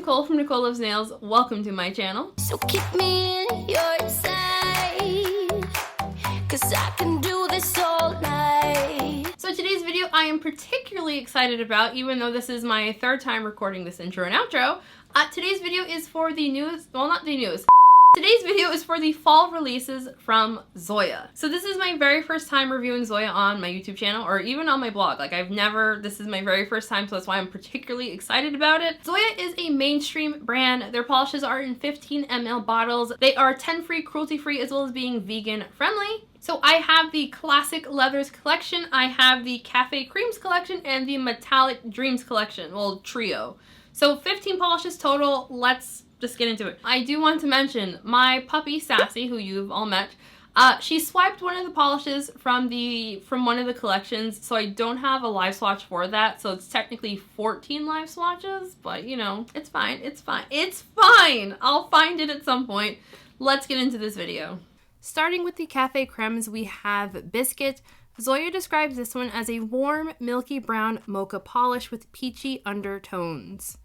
Nicole from Nicole Loves Nails. Welcome to my channel. So keep me in your sight, 'cause I can do this all night. So today's video I am particularly excited about, even though this is my third time recording this intro and outro. Today's video is for the newest, well, not the newest. Today's video is for the fall releases from Zoya. So this is my very first time reviewing Zoya on my YouTube channel or even on my blog. Like this is my very first time, so that's why I'm particularly excited about it. Zoya is a mainstream brand. Their polishes are in 15 ml bottles. They are 10-free, cruelty-free, as well as being vegan friendly. So I have the Classic Leathers collection, I have the Cafe Creams collection, and the Metallic Dreams collection, well, trio. So 15 polishes total. Let's just get into it. I do want to mention my puppy Sassy, who you've all met. She swiped one of the polishes from one of the collections, so I don't have a live swatch for that. So it's technically 14 live swatches, but you know, it's fine. It's fine. It's fine. I'll find it at some point. Let's get into this video. Starting with the Cafe Cremes, we have Biscuit. Zoya describes this one as a warm, milky brown mocha polish with peachy undertones.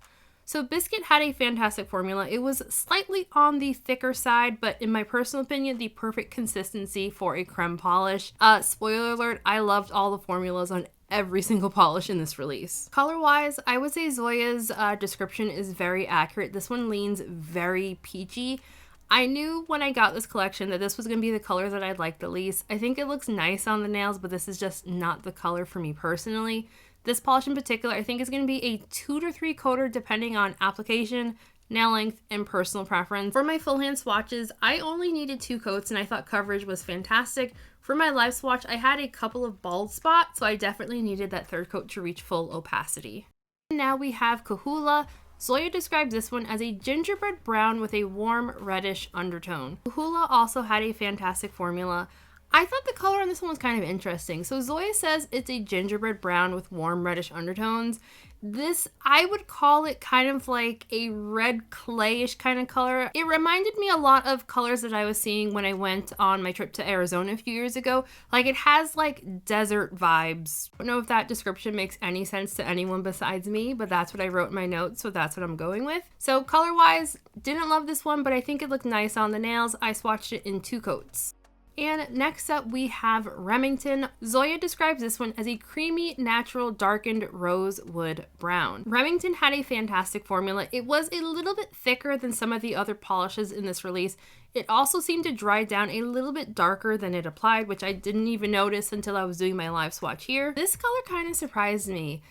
So Biscuit had a fantastic formula. It was slightly on the thicker side, but in my personal opinion, the perfect consistency for a creme polish. Spoiler alert, I loved all the formulas on every single polish in this release. Color-wise, I would say Zoya's description is very accurate. This one leans very peachy. I knew when I got this collection that this was going to be the color that I'd like the least. I think it looks nice on the nails, but this is just not the color for me personally. This polish in particular, I think is going to be a 2 to 3 coater depending on application, nail length, and personal preference. For my full hand swatches, I only needed 2 coats and I thought coverage was fantastic. For my live swatch, I had a couple of bald spots, so I definitely needed that 3rd coat to reach full opacity. And now we have Kahula. Zoya describes this one as a gingerbread brown with a warm reddish undertone. Kahula also had a fantastic formula. I thought the color on this one was kind of interesting. So Zoya says it's a gingerbread brown with warm reddish undertones. This, I would call it kind of like a red clayish kind of color. It reminded me a lot of colors that I was seeing when I went on my trip to Arizona a few years ago. Like it has like desert vibes. I don't know if that description makes any sense to anyone besides me, but that's what I wrote in my notes, so that's what I'm going with. So color wise, didn't love this one, but I think it looked nice on the nails. I swatched it in 2 coats. And next up we have Remington. Zoya describes this one as a creamy, natural, darkened rosewood brown. Remington had a fantastic formula. It was a little bit thicker than some of the other polishes in this release. It also seemed to dry down a little bit darker than it applied, which I didn't even notice until I was doing my live swatch here. This color kind of surprised me.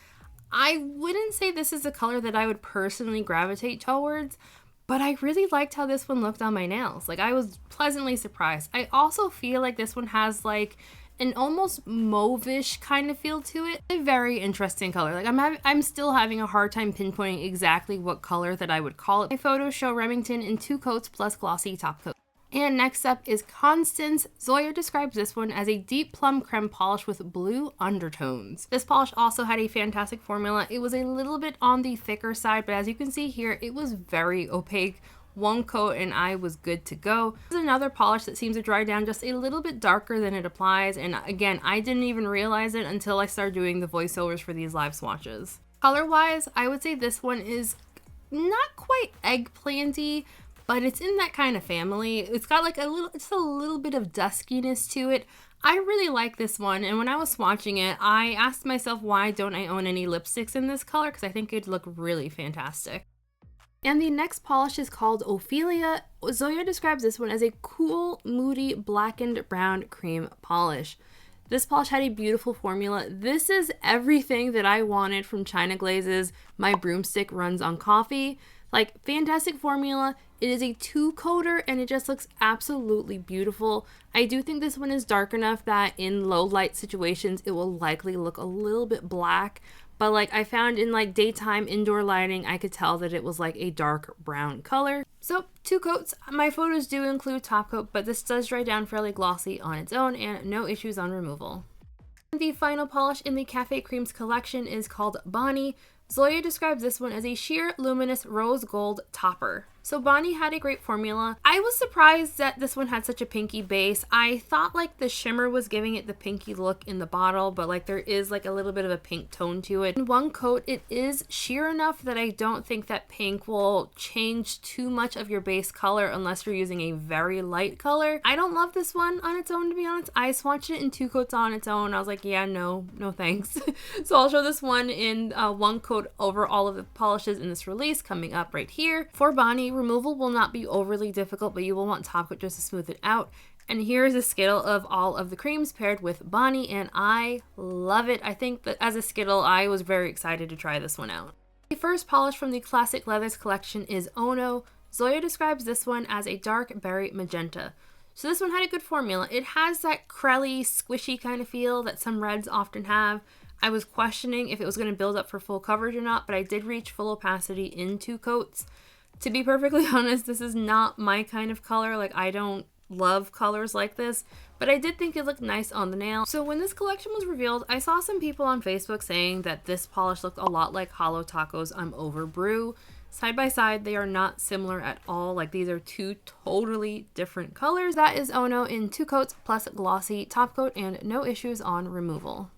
I wouldn't say this is a color that I would personally gravitate towards, but I really liked how this one looked on my nails. Like I was pleasantly surprised. I also feel like this one has like an almost mauve-ish kind of feel to it. A very interesting color. Like I'm still having a hard time pinpointing exactly what color that I would call it. My photos show Remington in 2 coats plus glossy top coat. And next up is Constance. Zoya describes this one as a deep plum creme polish with blue undertones. This polish also had a fantastic formula. It was a little bit on the thicker side, but as you can see here, it was very opaque. 1 coat and I was good to go. This is another polish that seems to dry down just a little bit darker than it applies, and again, I didn't even realize it until I started doing the voiceovers for these live swatches. Color-wise, I would say this one is not quite eggplanty, but it's in that kind of family. It's got like just a little bit of duskiness to it. I really like this one, and when I was swatching it, I asked myself why don't I own any lipsticks in this color, because I think it'd look really fantastic. And the next polish is called Ophelia. Zoya describes this one as a cool, moody, blackened brown cream polish. This polish had a beautiful formula. This is everything that I wanted from China Glaze's My Broomstick Runs on Coffee. Like, fantastic formula. It is a 2-coater and it just looks absolutely beautiful. I do think this one is dark enough that in low light situations it will likely look a little bit black, but like I found in like daytime indoor lighting, I could tell that it was like a dark brown color. So 2 coats. My photos do include top coat, but this does dry down fairly glossy on its own and no issues on removal. The final polish in the Cafe Creams collection is called Bonnie. Zoya describes this one as a sheer luminous rose gold topper. So Bonnie had a great formula. I was surprised that this one had such a pinky base. I thought like the shimmer was giving it the pinky look in the bottle, but like there is like a little bit of a pink tone to it. In one coat, it is sheer enough that I don't think that pink will change too much of your base color unless you're using a very light color. I don't love this one on its own, to be honest. I swatched it in 2 coats on its own. I was like, yeah, no thanks. So I'll show this one in 1 coat over all of the polishes in this release coming up right here. For Bonnie, removal will not be overly difficult, but you will want top coat just to smooth it out. And here's a Skittle of all of the creams paired with Bonnie, and I love it. I think that as a Skittle, I was very excited to try this one out. The first polish from the Classic Leathers collection is Ono. Zoya describes this one as a dark berry magenta. So this one had a good formula. It has that crelly, squishy kind of feel that some reds often have. I was questioning if it was going to build up for full coverage or not, but I did reach full opacity in 2 coats. To be perfectly honest, this is not my kind of color. Like, I don't love colors like this, but I did think it looked nice on the nail. So when this collection was revealed, I saw some people on Facebook saying that this polish looked a lot like Holo Taco's I'm Over Brew. Side by side, they are not similar at all. Like, these are 2 totally different colors. That is Ono in 2 coats plus glossy top coat and no issues on removal.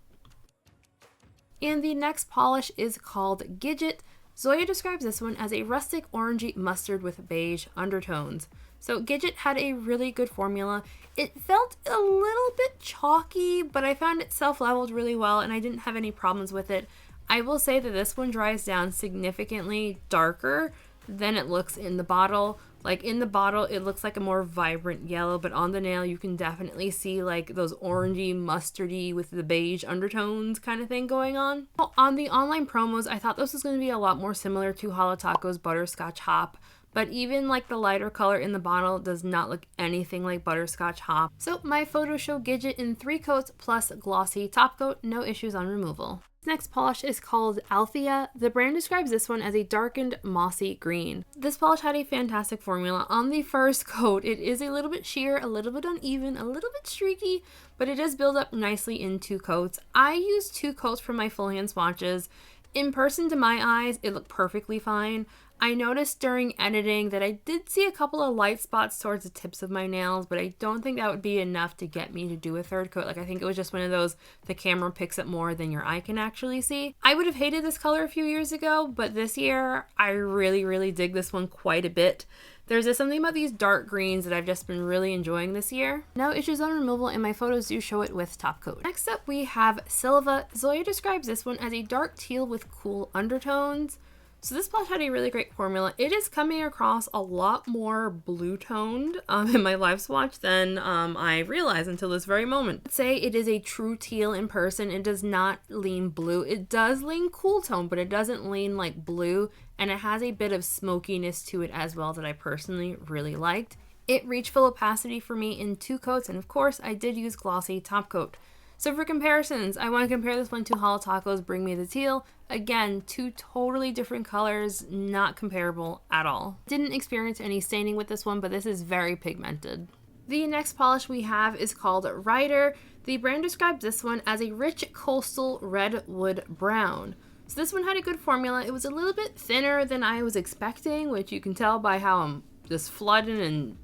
And the next polish is called Gidget. Zoya describes this one as a rustic orangey mustard with beige undertones. So Gidget had a really good formula. It felt a little bit chalky, but I found it self-leveled really well and I didn't have any problems with it. I will say that this one dries down significantly darker than it looks in the bottle. Like, in the bottle, it looks like a more vibrant yellow, but on the nail, you can definitely see like those orangey, mustardy with the beige undertones kind of thing going on. On the online promos, I thought this was going to be a lot more similar to Holo Taco's Butterscotch Hop, but even like the lighter color in the bottle does not look anything like Butterscotch Hop. So my photos show Gidget in 3 coats plus glossy top coat, no issues on removal. Next polish is called Althea. The brand describes this one as a darkened mossy green. This polish had a fantastic formula. On the first coat, it is a little bit sheer, a little bit uneven, a little bit streaky, but it does build up nicely in 2 coats. I used 2 coats for my full hand swatches. In person, to my eyes, it looked perfectly fine. I noticed during editing that I did see a couple of light spots towards the tips of my nails, but I don't think that would be enough to get me to do a 3rd coat. Like, I think it was just one of those, the camera picks up more than your eye can actually see. I would have hated this color a few years ago, but this year, I really dig this one quite a bit. There's just something about these dark greens that I've just been really enjoying this year. No issues on removal, and my photos do show it with top coat. Next up, we have Sylva. Zoya describes this one as a dark teal with cool undertones. So this polish had a really great formula. It is coming across a lot more blue toned in my live swatch than I realized until this very moment. I'd say it is a true teal in person. It does not lean blue. It does lean cool tone, but it doesn't lean like blue, and it has a bit of smokiness to it as well that I personally really liked. It reached full opacity for me in 2 coats, and of course I did use glossy top coat. So for comparisons, I want to compare this one to Holo Taco's Bring Me the Teal. Again, 2 totally different colors, not comparable at all. Didn't experience any staining with this one, but this is very pigmented. The next polish we have is called Ryder. The brand describes this one as a rich coastal redwood brown. So this one had a good formula. It was a little bit thinner than I was expecting, which you can tell by how I'm just flooding and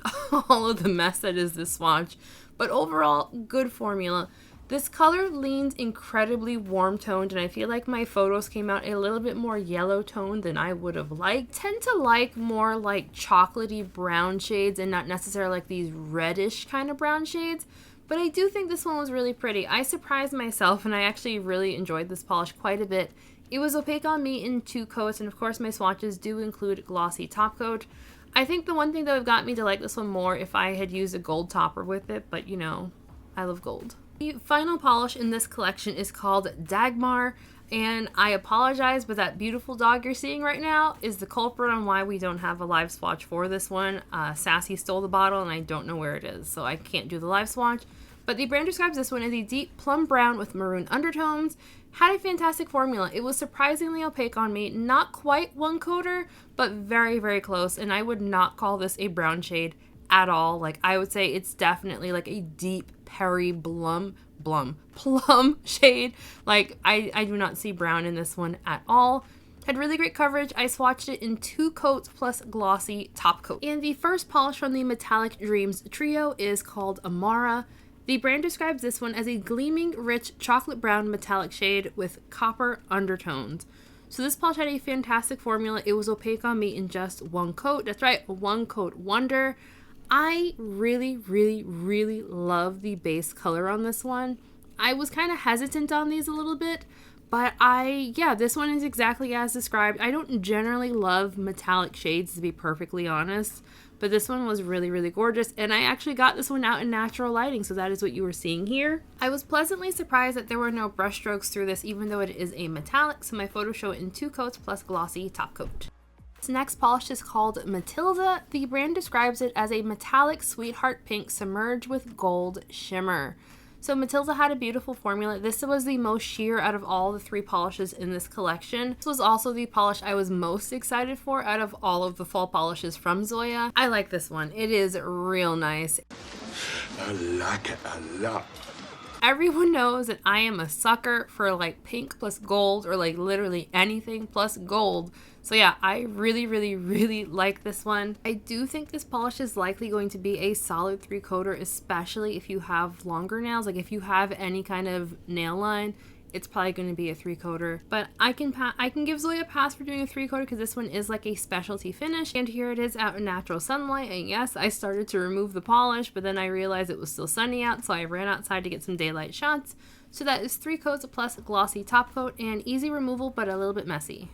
all of the mess that is this swatch. But overall, good formula. This color leans incredibly warm toned, and I feel like my photos came out a little bit more yellow toned than I would have liked. Tend to like more like chocolatey brown shades and not necessarily like these reddish kind of brown shades, but I do think this one was really pretty. I surprised myself and I actually really enjoyed this polish quite a bit. It was opaque on me in 2 coats, and of course my swatches do include glossy top coat. I think the one thing that would have got me to like this one more if I had used a gold topper with it, but you know, I love gold. The final polish in this collection is called Dagmar, and I apologize, but that beautiful dog you're seeing right now is the culprit on why we don't have a live swatch for this one. Sassy stole the bottle and I don't know where it is, so I can't do the live swatch. But the brand describes this one as a deep plum brown with maroon undertones. Had a fantastic formula. It was surprisingly opaque on me, not quite 1 coater, but very close, and I would not call this a brown shade at all. Like, I would say it's definitely like a deep Perry plum shade. Like, I do not see brown in this one at all. Had really great coverage. I swatched it in 2 coats plus glossy top coat. And the first polish from the Metallic Dreams trio is called Amara. The brand describes this one as a gleaming, rich chocolate brown metallic shade with copper undertones. So this polish had a fantastic formula. It was opaque on me in just 1 coat. That's right, a 1 coat wonder. I really love the base color on this one. I was kind of hesitant on these a little bit, but this one is exactly as described. I don't generally love metallic shades, to be perfectly honest, but this one was really gorgeous, and I actually got this one out in natural lighting, so that is what you were seeing here. I was pleasantly surprised that there were no brush strokes through this, even though it is a metallic, so my photos show it in 2 coats plus glossy top coat. This next polish is called Matlida. The brand describes it as a metallic sweetheart pink submerged with gold shimmer. So Matlida had a beautiful formula. This was the most sheer out of all the 3 polishes in this collection. This was also the polish I was most excited for out of all of the fall polishes from Zoya. I like this one. It is real nice. I like it a lot. Everyone knows that I am a sucker for like pink plus gold, or like literally anything plus gold. So yeah, I really like this one. I do think this polish is likely going to be a solid 3-coater, especially if you have longer nails. Like if you have any kind of nail line, it's probably going to be a 3-coater. But I can give Zoya a pass for doing a 3-coater because this one is like a specialty finish. And here it is out in natural sunlight. And yes, I started to remove the polish, but then I realized it was still sunny out, so I ran outside to get some daylight shots. So that is 3 coats plus glossy top coat and easy removal, but a little bit messy.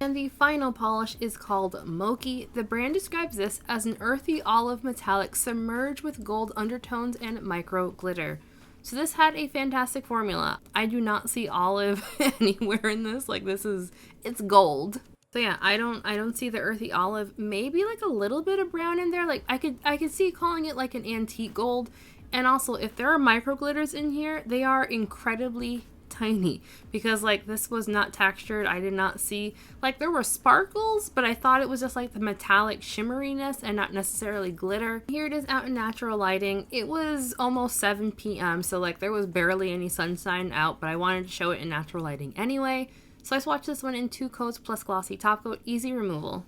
And the final polish is called Moki. The brand describes this as an earthy olive metallic submerged with gold undertones and micro glitter. So this had a fantastic formula. I do not see olive anywhere in this. Like it's gold. So yeah, I don't see the earthy olive. Maybe like a little bit of brown in there. Like I could see calling it like an antique gold. And also, if there are micro glitters in here, they are incredibly tiny, because like this was not textured. I did not see, like, there were sparkles, but I thought it was just like the metallic shimmeriness and not necessarily glitter. Here it is out in natural lighting. It was almost 7 p.m. so like there was barely any sunshine out, but I wanted to show it in natural lighting anyway. So I swatched this one in 2 coats plus glossy top coat, easy removal.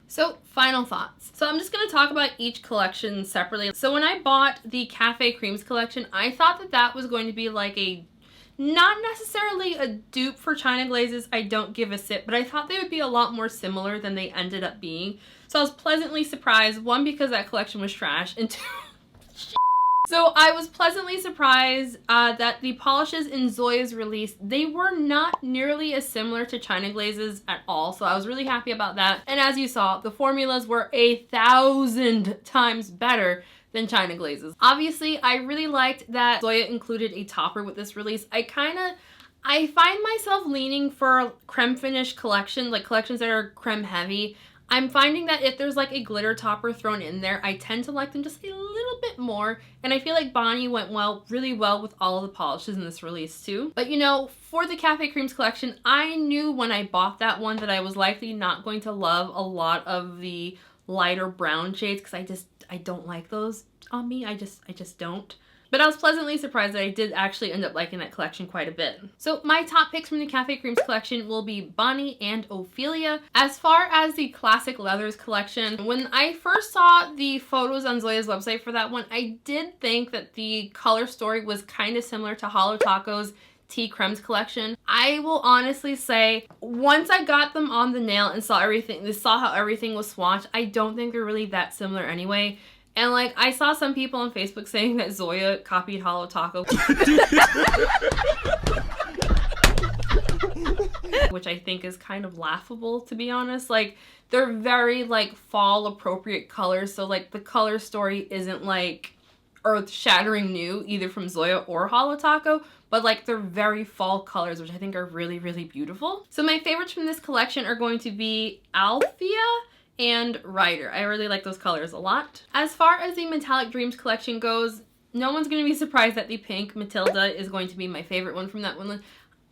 So final thoughts. So I'm just going to talk about each collection separately. So when I bought the Cafe Creams collection, I thought that was going to be like a, not necessarily a dupe for China Glazes, I don't give a sip, but I thought they would be a lot more similar than they ended up being. So I was pleasantly surprised, 1, because that collection was trash, and 2, so I was pleasantly surprised that the polishes in Zoya's release, they were not nearly as similar to China Glazes at all. So I was really happy about that. And as you saw, the formulas were 1,000 times better than China Glazes. Obviously, I really liked that Zoya included a topper with this release. I find myself leaning for creme finish collections, like collections that are creme heavy. I'm finding that if there's like a glitter topper thrown in there, I tend to like them just a little bit more. And I feel like Bonnie went really well with all of the polishes in this release too. But you know, for the Cafe Creams collection, I knew when I bought that one that I was likely not going to love a lot of the lighter brown shades, because I don't like those on me. I just don't. But I was pleasantly surprised that I did actually end up liking that collection quite a bit. So my top picks from the Cafe Creams collection will be Bonnie and Ophelia. As far as the Classic Leathers collection, when I first saw the photos on Zoya's website for that one, I did think that the color story was kind of similar to Holo Taco's Tea Cremes collection. I will honestly say, once I got them on the nail and saw how everything was swatched, I don't think they're really that similar anyway. And like, I saw some people on Facebook saying that Zoya copied Holo Taco, which I think is kind of laughable, to be honest. Like, they're very like fall appropriate colors, so like the color story isn't like earth-shattering new either from Zoya or Holo Taco, but like they're very fall colors, which I think are really beautiful. So my favorites from this collection are going to be Althea and Ryder. I really like those colors a lot. As far as the Metallic Dreams collection goes, no one's going to be surprised that the pink Matlida is going to be my favorite one from that one.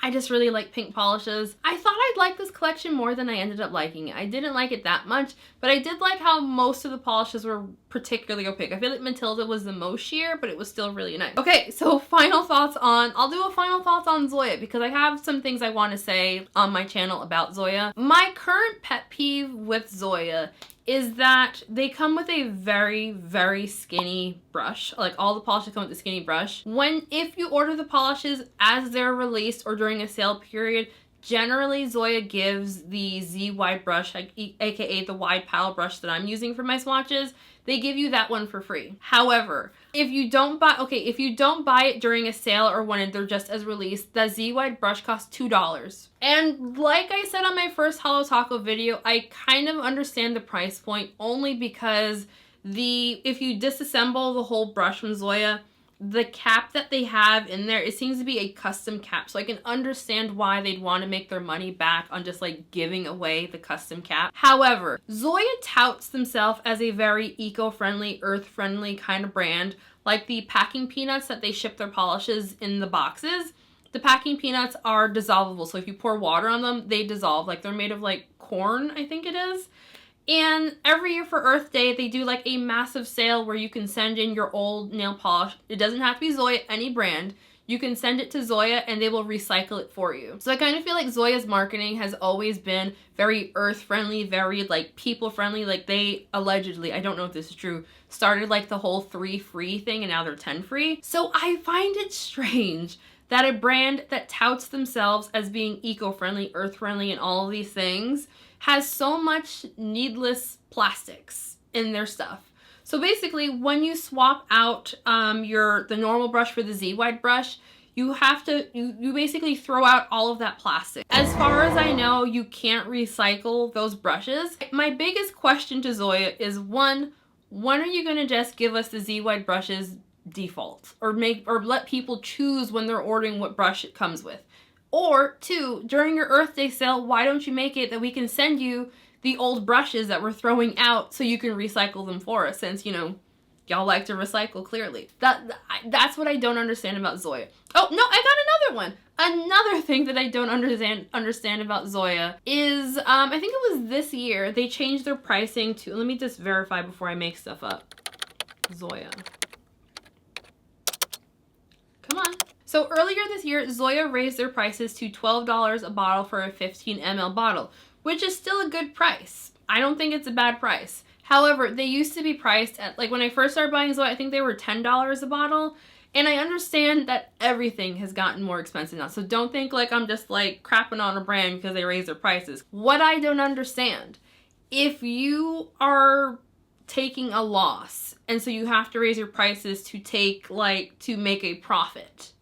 I just really like pink polishes. I thought I'd like this collection more than I ended up liking it. I didn't like it that much, but I did like how most of the polishes were particularly opaque. I feel like Matlida was the most sheer, but it was still really nice. Okay, so I'll do a final thoughts on Zoya because I have some things I want to say on my channel about Zoya. My current pet peeve with Zoya is that they come with a very, very skinny brush. Like all the polishes come with a skinny brush. If you order the polishes as they're released or during a sale period, generally Zoya gives the Z wide brush, aka the wide paddle brush that I'm using for my swatches. They give you that one for free. However, if you don't buy it during a sale or when they're just as released, the Z wide brush costs $2. And like I said on my first Hello Taco video, I kind of understand the price point only because if you disassemble the whole brush from Zoya, the cap that they have in there, it seems to be a custom cap. So I can understand why they'd want to make their money back on just like giving away the custom cap. However, Zoya touts themselves as a very eco-friendly, earth-friendly kind of brand. Like the packing peanuts that they ship their polishes in the boxes, the packing peanuts are dissolvable. So if you pour water on them, they dissolve. Like they're made of like corn, I think it is. And every year for Earth Day, they do like a massive sale where you can send in your old nail polish. It doesn't have to be Zoya, any brand. You can send it to Zoya and they will recycle it for you. So I kind of feel like Zoya's marketing has always been very earth-friendly, very like people-friendly. Like they allegedly, I don't know if this is true, started like the whole 3 free thing and now they're 10 free. So I find it strange that a brand that touts themselves as being eco-friendly, earth-friendly, and all of these things has so much needless plastics in their stuff. So basically, when you swap out the normal brush for the Z-wide brush, you basically throw out all of that plastic. As far as I know, you can't recycle those brushes. My biggest question to Zoya is one, when are you gonna just give us the Z-wide brushes default? Or let people choose when they're ordering what brush it comes with? Or 2, during your Earth Day sale, why don't you make it that we can send you the old brushes that we're throwing out so you can recycle them for us, since, you know, y'all like to recycle clearly. That's what I don't understand about Zoya. Oh, no, I got another one. Another thing that I don't understand about Zoya is, I think it was this year, they changed their pricing to, let me just verify before I make stuff up. Zoya. Come on. So earlier this year, Zoya raised their prices to $12 a bottle for a 15 ml bottle, which is still a good price. I don't think it's a bad price. However, they used to be priced at, like when I first started buying Zoya, I think they were $10 a bottle. And I understand that everything has gotten more expensive now. So don't think like I'm just like crapping on a brand because they raised their prices. What I don't understand, if you are taking a loss and so you have to raise your prices to make a profit,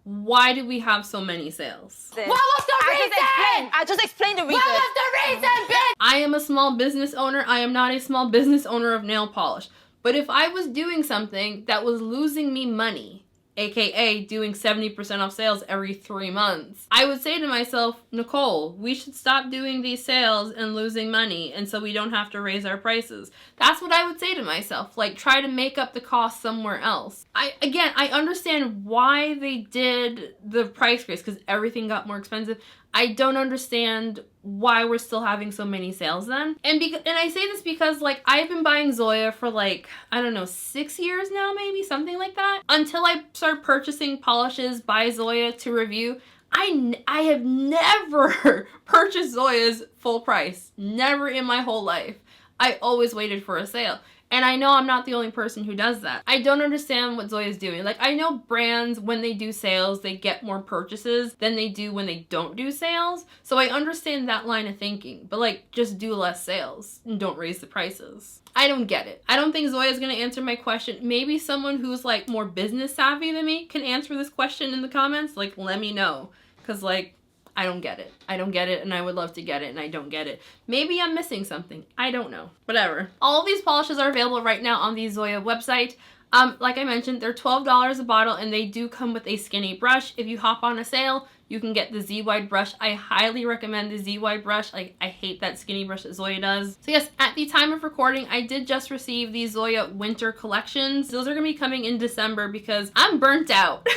why do we have so many sales? What was the reason? I just explained the reason. What was the reason, bitch? I am a small business owner. I am not a small business owner of nail polish. But if I was doing something that was losing me money, aka doing 70% off sales every 3 months, I would say to myself, Nicole, we should stop doing these sales and losing money, and so we don't have to raise our prices. That's what I would say to myself. Like, try to make up the cost somewhere else. I understand why they did the price raise, because everything got more expensive. I don't understand why we're still having so many sales then. And I say this because like I've been buying Zoya for like, I don't know, 6 years now, maybe something like that. Until I started purchasing polishes by Zoya to review, I have never purchased Zoya's full price. Never in my whole life. I always waited for a sale. And I know I'm not the only person who does that. I don't understand what Zoya's doing. Like, I know brands, when they do sales, they get more purchases than they do when they don't do sales. So I understand that line of thinking. But, like, just do less sales and don't raise the prices. I don't get it. I don't think Zoya's gonna answer my question. Maybe someone who's, like, more business savvy than me can answer this question in the comments. Like, let me know. Because, like, I don't get it. I don't get it, and I would love to get it, and I don't get it. Maybe I'm missing something. I don't know. Whatever. All of these polishes are available right now on the Zoya website. Like I mentioned, they're $12 a bottle, and they do come with a skinny brush. If you hop on a sale, you can get the Z-wide brush. I highly recommend the Z-wide brush. Like, I hate that skinny brush that Zoya does. So yes, at the time of recording, I did just receive the Zoya winter collections. Those are gonna be coming in December because I'm burnt out.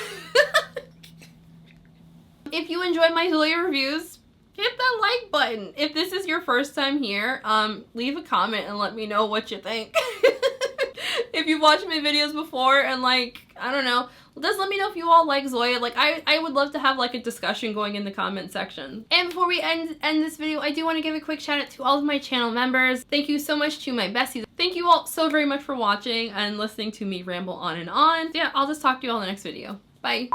If you enjoy my Zoya reviews, hit that like button. If this is your first time here, leave a comment and let me know what you think. If you've watched my videos before and like, I don't know, just let me know if you all like Zoya. Like, I would love to have like a discussion going in the comment section. And before we end this video, I do want to give a quick shout out to all of my channel members. Thank you so much to my besties. Thank you all so very much for watching and listening to me ramble on and on. Yeah, I'll just talk to you all in the next video. Bye.